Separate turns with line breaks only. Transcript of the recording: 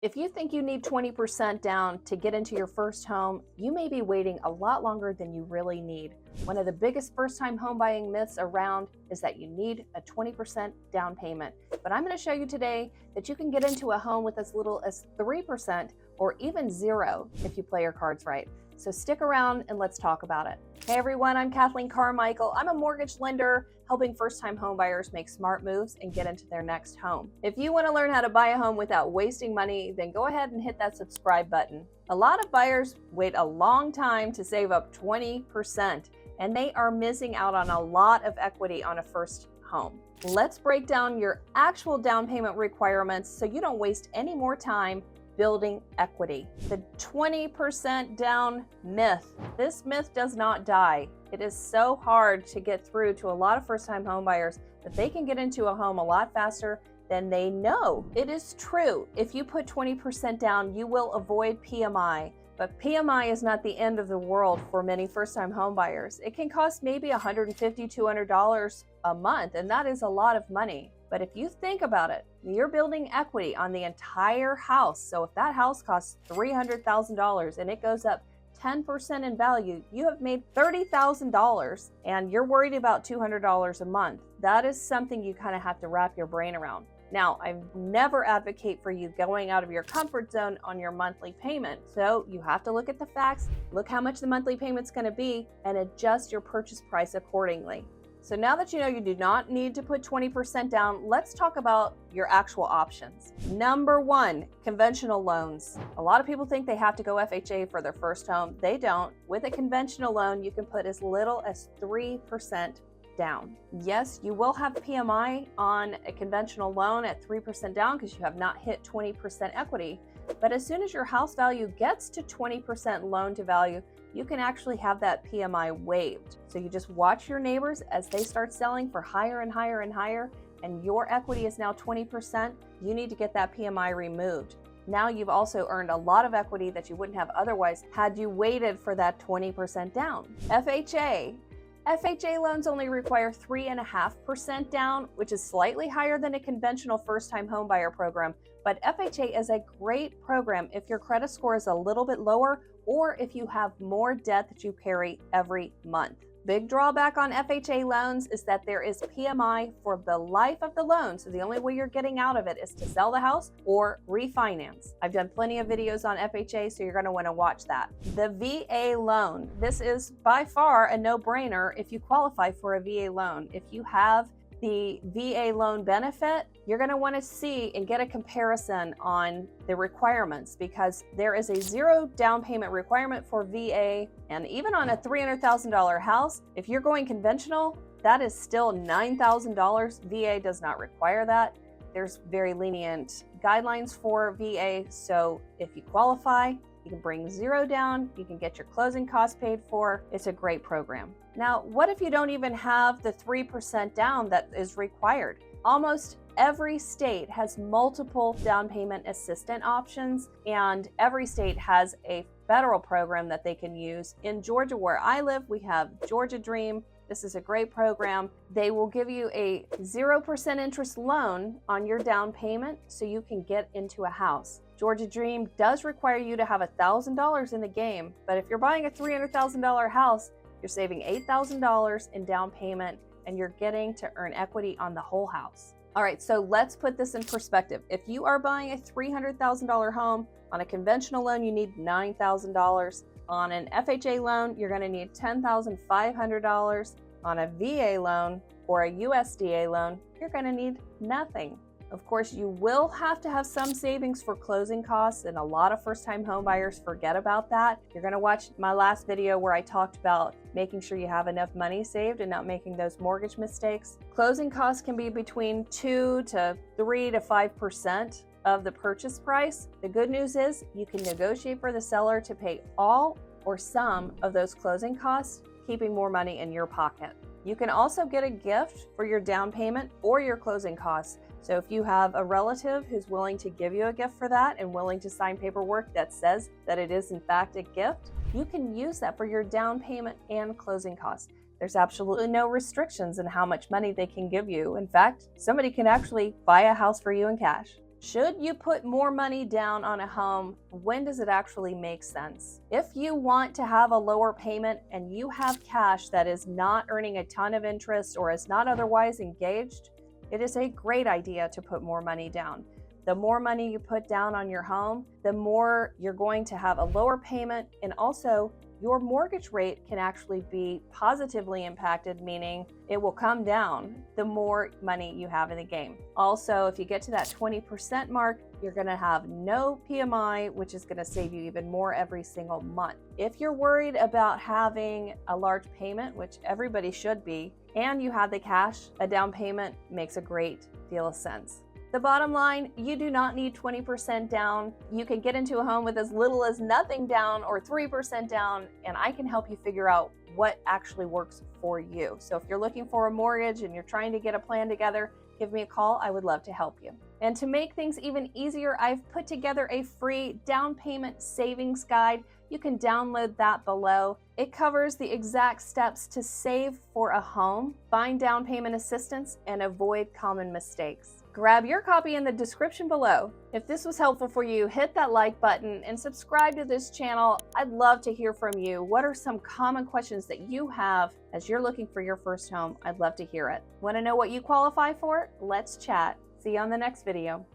If you think you need 20% down to get into your first home, you may be waiting a lot longer than you really need. One of the biggest first-time home buying myths around is that you need a 20% down payment. But I'm going to show you today that you can get into a home with as little as 3% or even 0 if you play your cards right. So stick around and let's talk about it. Hey everyone, I'm Kathleen Carmical. I'm a mortgage lender helping first-time home buyers make smart moves and get into their next home. If you want to learn how to buy a home without wasting money, then go ahead and hit that subscribe button. A lot of buyers wait a long time to save up 20%, and they are missing out on a lot of equity on a first home. Let's break down your actual down payment requirements so you don't waste any more time building equity. The 20% down myth. This myth does not die. It is so hard to get through to a lot of first-time home buyers that they can get into a home a lot faster than they know. It is true. If you put 20% down, you will avoid PMI. But PMI is not the end of the world for many first-time home buyers. It can cost maybe $150, $200 a month, and that is a lot of money. But if you think about it, you're building equity on the entire house. So if that house costs $300,000 and it goes up 10% in value, you have made $30,000 and you're worried about $200 a month. That is something you kind of have to wrap your brain around. Now, I never advocate for you going out of your comfort zone on your monthly payment. So you have to look at the facts, look how much the monthly payment's going to be, and adjust your purchase price accordingly. So now that you know you do not need to put 20% down, let's talk about your actual options. Number one, conventional loans. A lot of people think they have to go FHA for their first home. They don't. With a conventional loan, you can put as little as 3% down. Yes, you will have PMI on a conventional loan at 3% down because you have not hit 20% equity. But as soon as your house value gets to 20% loan to value, you can actually have that PMI waived. So you just watch your neighbors as they start selling for higher and higher and higher, and your equity is now 20%. You need to get that PMI removed. Now you've also earned a lot of equity that you wouldn't have otherwise had you waited for that 20% down. FHA. FHA loans only require 3.5% down, which is slightly higher than a conventional first-time homebuyer program. But FHA is a great program if your credit score is a little bit lower or if you have more debt that you carry every month. Big drawback on FHA loans is that there is PMI for the life of the loan. So the only way you're getting out of it is to sell the house or refinance. I've done plenty of videos on FHA, so you're going to want to watch that. The VA loan. This is by far a no-brainer if you qualify for a VA loan. If you have the VA loan benefit, you're going to want to see and get a comparison on the requirements because there is a 0 down payment requirement for VA, and even on a $300,000 house, if you're going conventional, that is still $9,000. VA does not require that. There's very lenient guidelines for VA, so if you qualify, you can bring 0 down, you can get your closing costs paid for. It's a great program. Now, what if you don't even have the 3% down that is required? Almost every state has multiple down payment assistance options, and every state has a federal program that they can use. In Georgia, where I live, we have Georgia Dream. This is a great program. They will give you a 0% interest loan on your down payment so you can get into a house. Georgia Dream does require you to have $1,000 in the game, but if you're buying a $300,000 house, you're saving $8,000 in down payment and you're getting to earn equity on the whole house. All right, so let's put this in perspective. If you are buying a $300,000 home on a conventional loan, you need $9,000. On an FHA loan, you're going to need $10,500. On a VA loan or a USDA loan, you're going to need nothing. Of course, you will have to have some savings for closing costs, and a lot of first-time home buyers forget about that. You're going to watch my last video where I talked about making sure you have enough money saved and not making those mortgage mistakes. Closing costs can be between 2 to 3 to 5% of the purchase price. The good news is you can negotiate for the seller to pay all or some of those closing costs, keeping more money in your pocket. You can also get a gift for your down payment or your closing costs. So if you have a relative who's willing to give you a gift for that and willing to sign paperwork that says that it is in fact a gift, you can use that for your down payment and closing costs. There's absolutely no restrictions in how much money they can give you. In fact, somebody can actually buy a house for you in cash. Should you put more money down on a home? When does it actually make sense? If you want to have a lower payment and you have cash that is not earning a ton of interest or is not otherwise engaged, it is a great idea to put more money down. The more money you put down on your home, the more you're going to have a lower payment, and also your mortgage rate can actually be positively impacted, meaning it will come down the more money you have in the game. Also, if you get to that 20% mark, you're going to have no PMI, which is going to save you even more every single month. If you're worried about having a large payment, which everybody should be, and you have the cash, a down payment makes a great deal of sense. The bottom line, you do not need 20% down. You can get into a home with as little as nothing down or 3% down, and I can help you figure out what actually works for you. So if you're looking for a mortgage and you're trying to get a plan together, give me a call. I would love to help you. And to make things even easier, I've put together a free down payment savings guide. You can download that below. It covers the exact steps to save for a home, find down payment assistance, and avoid common mistakes. Grab your copy in the description below. If this was helpful for you, hit that like button and subscribe to this channel. I'd love to hear from you. What are some common questions that you have as you're looking for your first home? I'd love to hear it. Want to know what you qualify for? Let's chat. See you on the next video.